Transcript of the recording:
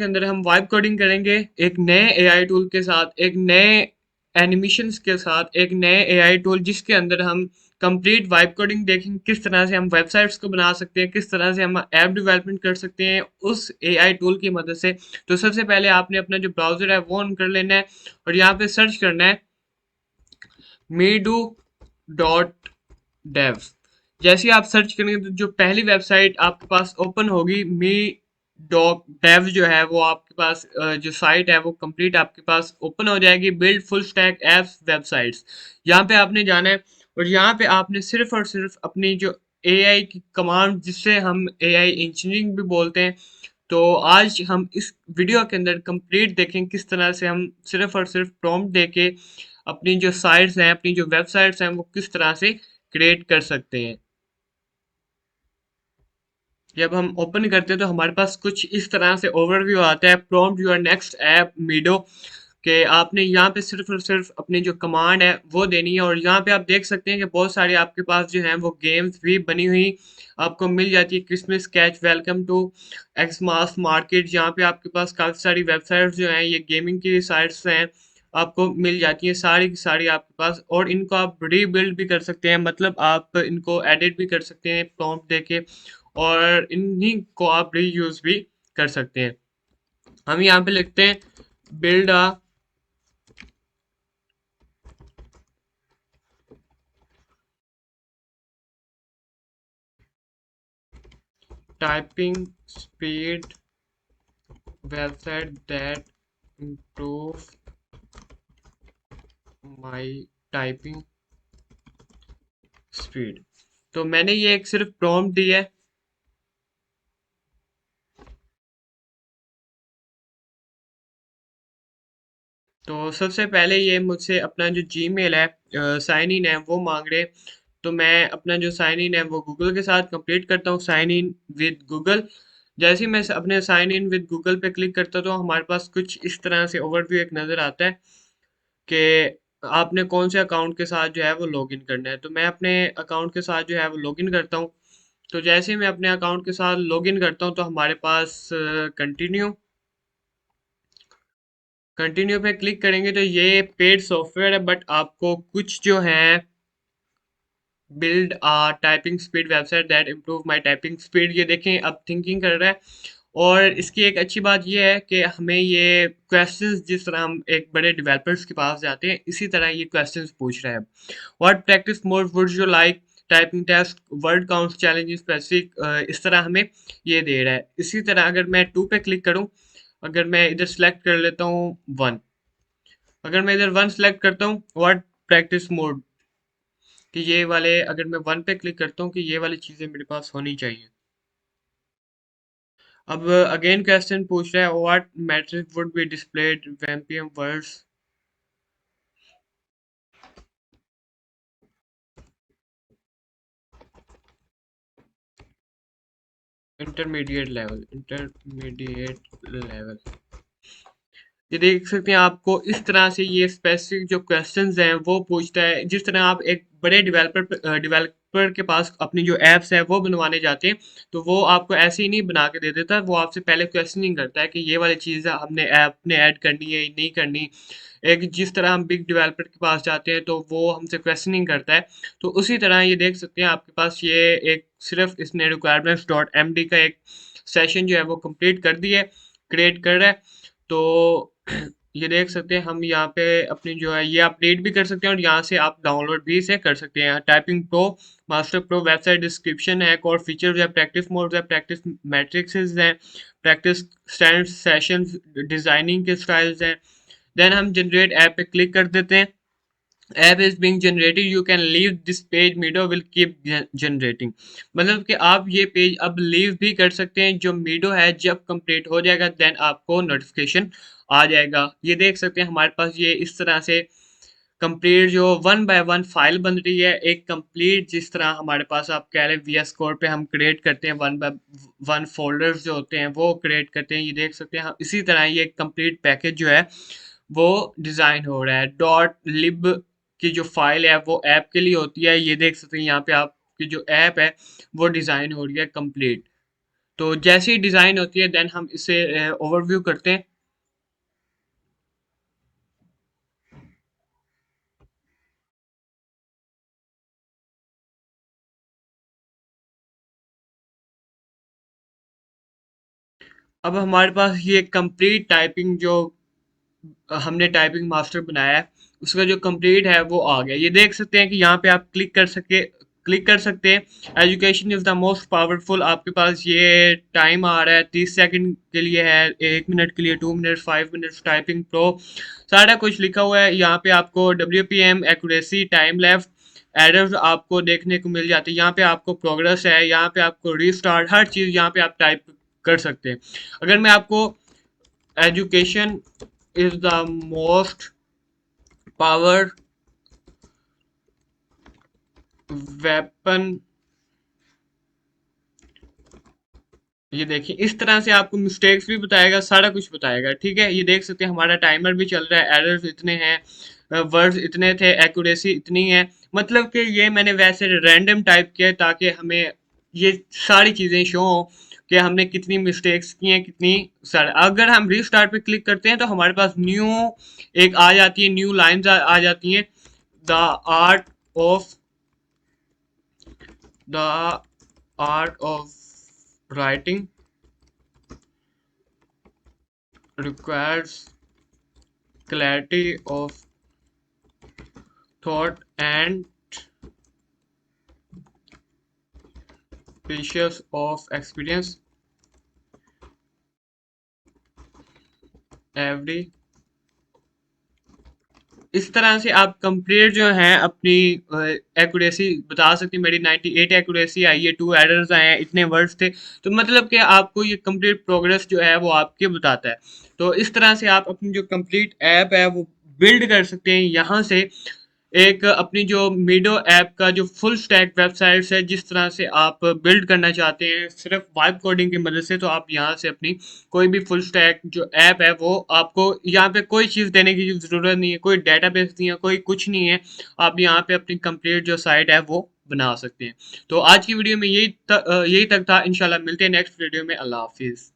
के अंदर हम वाइब कोडिंग करेंगे एक नए एआई टूल के साथ, एक नए एनिमेशंस के साथ, एक नए एआई टूल जिसके अंदर हम कंप्लीट वाइब कोडिंग देखेंगे, किस तरह से हम वेबसाइट्स को बना सकते हैं, किस तरह से हम ऐप डेवलपमेंट कर सकते हैं उस एआई टूल की मदद से। तो सबसे पहले आपने अपना जो ब्राउज़र है वो ऑन कर लेना है और यहाँ पे सर्च करना है मीडू डॉट डेव। जैसे ही आप सर्च करेंगे तो जो पहली वेबसाइट आपके पास ओपन होगी मी डॉट डेव जो है वो आपके पास जो साइट है वो कंप्लीट आपके पास ओपन हो जाएगी। Build full stack apps websites, यहाँ पे आपने जाना है और यहाँ पे आपने सिर्फ और सिर्फ अपनी जो एआई की कमांड जिससे हम एआई इंजीनियरिंग भी बोलते हैं, तो आज हम इस वीडियो के अंदर कंप्लीट देखें किस तरह से हम सिर्फ और सिर्फ प्रॉम्प्ट देके अपनी जो साइट्स हैं, अपनी जो वेबसाइट्स हैं वो किस तरह से क्रिएट कर सकते हैं। जब हम ओपन करते हैं तो हमारे पास कुछ इस तरह से ओवरव्यू आता है प्रॉम्प्ट योर नेक्स्ट ऐप मीडो के। आपने यहाँ पे सिर्फ और सिर्फ अपनी जो कमांड है वो देनी है और यहाँ पे आप देख सकते हैं कि बहुत सारी आपके पास जो है वो गेम्स भी बनी हुई आपको मिल जाती है। Christmas catch, welcome to Xmas market, यहाँ पे आपके पास काफ़ी सारी वेबसाइट्स जो हैं ये गेमिंग की साइट्स हैं आपको मिल जाती है सारी की सारी आपके पास। और इनको आप रीबिल्ड भी कर सकते हैं, मतलब आप इनको एडिट भी कर सकते हैं प्रॉम्प्ट देके और इन्हीं को आप रीयूज भी कर सकते हैं। हम यहाँ पे लिखते हैं build a typing speed website that improve my typing speed. तो मैंने ये एक सिर्फ प्रॉम्प्ट दी है। तो सबसे पहले ये मुझसे अपना जो जीमेल है साइन इन है वो मांग रहे। तो मैं अपना जो साइन इन है वो गूगल के साथ कंप्लीट करता हूँ, साइन इन विद गूगल। जैसे ही मैं अपने साइन इन विद गूगल पे क्लिक करता हूँ तो हमारे पास कुछ इस तरह से ओवरव्यू एक नज़र आता है कि आपने कौन से अकाउंट के साथ जो है वो लॉगिन करना है। तो मैं अपने अकाउंट के साथ जो है वो लॉगिन करता हूँ। तो जैसे ही मैं अपने अकाउंट के साथ लॉगिन करता हूँ तो हमारे पास कंटिन्यू कंटिन्यू पे क्लिक करेंगे तो ये पेड सॉफ्टवेयर है, बट आपको कुछ जो है build typing speed website that improve my typing speed, ये देखें अब थिंकिंग कर रहा है। और इसकी एक अच्छी बात ये है कि हमें ये क्वेश्चंस जिस तरह हम एक बड़े डेवलपर्स के पास जाते हैं इसी तरह ये क्वेश्चंस पूछ रहा है। What practice mode would you like, typing test, word count challenge specific, इस तरह हमें ये दे रहा है। इसी तरह अगर मैं 2 पे क्लिक करूं, अगर मैं इधर सेलेक्ट कर लेता हूँ 1, अगर मैं इधर 1 सेलेक्ट करता हूँ व्हाट प्रैक्टिस मोड, कि ये वाले अगर मैं 1 पे क्लिक करता हूँ कि ये वाली चीज़ें मेरे पास होनी चाहिए। अब अगेन क्वेश्चन पूछ रहा है what metric would be displayed when PM words intermediate level. ये देख सकते हैं आपको इस तरह से ये स्पेसिफिक जो क्वेश्चंस हैं वो पूछता है। जिस तरह आप एक बड़े डेवलपर के पास अपनी जो एप्स है वो बनवाने जाते हैं तो वो आपको ऐसे ही नहीं बना के दे देता, वो आपसे पहले क्वेश्चनिंग करता है कि ये वाली चीज़ हमने ऐप में ऐड करनी है नहीं करनी। एक जिस तरह हम बिग डेवलपर के पास जाते हैं तो वो हमसे क्वेश्चनिंग करता है, तो उसी तरह ये देख सकते हैं आपके पास ये एक सिर्फ इसने रिक्वायरमेंट्स डॉट एम डी का एक सेशन जो है वो कंप्लीट कर दिया है, क्रिएट कर रहा है। तो ये देख सकते हैं हम यहाँ पे अपनी जो है ये अपडेट भी कर सकते हैं और यहाँ से आप डाउनलोड भी इसे कर सकते हैं। Typing pro, master pro website description है, और फीचर्स है, प्रैक्टिस मोड है, प्रैक्टिस मैट्रिक्स हैं, प्रैक्टिस स्टैंड सेशंस, डिजाइनिंग के स्टाइल्स हैं। देन हम जनरेट ऐप पे क्लिक कर देते हैं। App is being generated, you can leave this page, मीडो will keep generating. मतलब कि आप ये पेज अब लीव भी कर सकते हैं। जो मीडो है जब कंप्लीट हो जाएगा देन आपको नोटिफिकेशन आ जाएगा। ये देख सकते हैं हमारे पास ये इस तरह से कंप्लीट जो 1 बाय 1 फाइल बन रही है। एक कंप्लीट जिस तरह हमारे पास आप कह रहे हैं वीएस कोड पे हम क्रिएट करते हैं 1 बाय 1 फोल्डर्स जो होते हैं वो क्रिएट करते हैं। ये देख सकते हैं हम इसी तरह ये कंप्लीट पैकेज जो है वो डिज़ाइन हो रहा है। डॉट लिब की जो फाइल है वो ऐप के लिए होती है। ये देख सकते हैं यहाँ पे आपकी जो ऐप है वो डिज़ाइन हो रही है कंप्लीट। तो जैसी डिज़ाइन होती है देन हम इसे ओवरव्यू करते हैं। अब हमारे पास ये कंप्लीट टाइपिंग जो हमने टाइपिंग मास्टर बनाया है उसका जो कंप्लीट है वो आ गया। ये देख सकते हैं कि यहाँ पे आप क्लिक कर सकते हैं। Education is the most powerful. आपके पास ये टाइम आ रहा है 30 सेकंड के लिए है, 1 मिनट के लिए, 2 मिनट, 5 मिनट टाइपिंग प्रो, सारा कुछ लिखा हुआ है। यहाँ पे आपको WPM accuracy, time left, errors आपको देखने को मिल जाती है। यहाँ पे आपको प्रोग्रेस है, यहाँ पे आपको रीस्टार्ट, हर चीज़ यहाँ पे आप टाइप कर सकते हैं। अगर मैं आपको education is the most power weapon, ये देखिए इस तरह से आपको मिस्टेक्स भी बताएगा, सारा कुछ बताएगा। ठीक है, ये देख सकते हैं हमारा टाइमर भी चल रहा है, एरर्स इतने हैं, वर्ड्स इतने थे, एक्यूरेसी इतनी है। मतलब कि ये मैंने वैसे रैंडम टाइप किया है ताकि हमें ये सारी चीज़ें शो हो कि हमने कितनी मिस्टेक्स की हैं, कितनी सारे। अगर हम रीस्टार्ट पे क्लिक करते हैं तो हमारे पास न्यू एक आ जाती है, न्यू लाइंस आ जाती हैं। The art of the art of writing requires clarity of thought and precious of experience every। इस तरह से आप कंप्लीट जो है अपनी एक्यूरेसी बता सकते हैं। मेरी 98 एक्यूरेसी आई है, 2 एरर्स आए हैं, इतने वर्ड्स थे। तो मतलब कि आपको ये कंप्लीट प्रोग्रेस जो है वो आपके बताता है। तो इस तरह से आप अपनी जो कंप्लीट ऐप है वो बिल्ड कर सकते हैं यहाँ से। एक अपनी जो मीडो ऐप का जो फुल स्टैक वेबसाइट्स है, जिस तरह से आप बिल्ड करना चाहते हैं सिर्फ वाइब कोडिंग की मदद से, तो आप यहाँ से अपनी कोई भी फुल स्टैक जो ऐप है वो आपको यहाँ पे कोई चीज़ देने की ज़रूरत नहीं है, कोई डेटाबेस नहीं है, कोई कुछ नहीं है। आप यहाँ पे अपनी कंप्लीट जो साइट है वो बना सकते हैं। तो आज की वीडियो में यही तक था। इंशाल्लाह मिलते हैं नेक्स्ट वीडियो में। अल्लाह हाफिज़।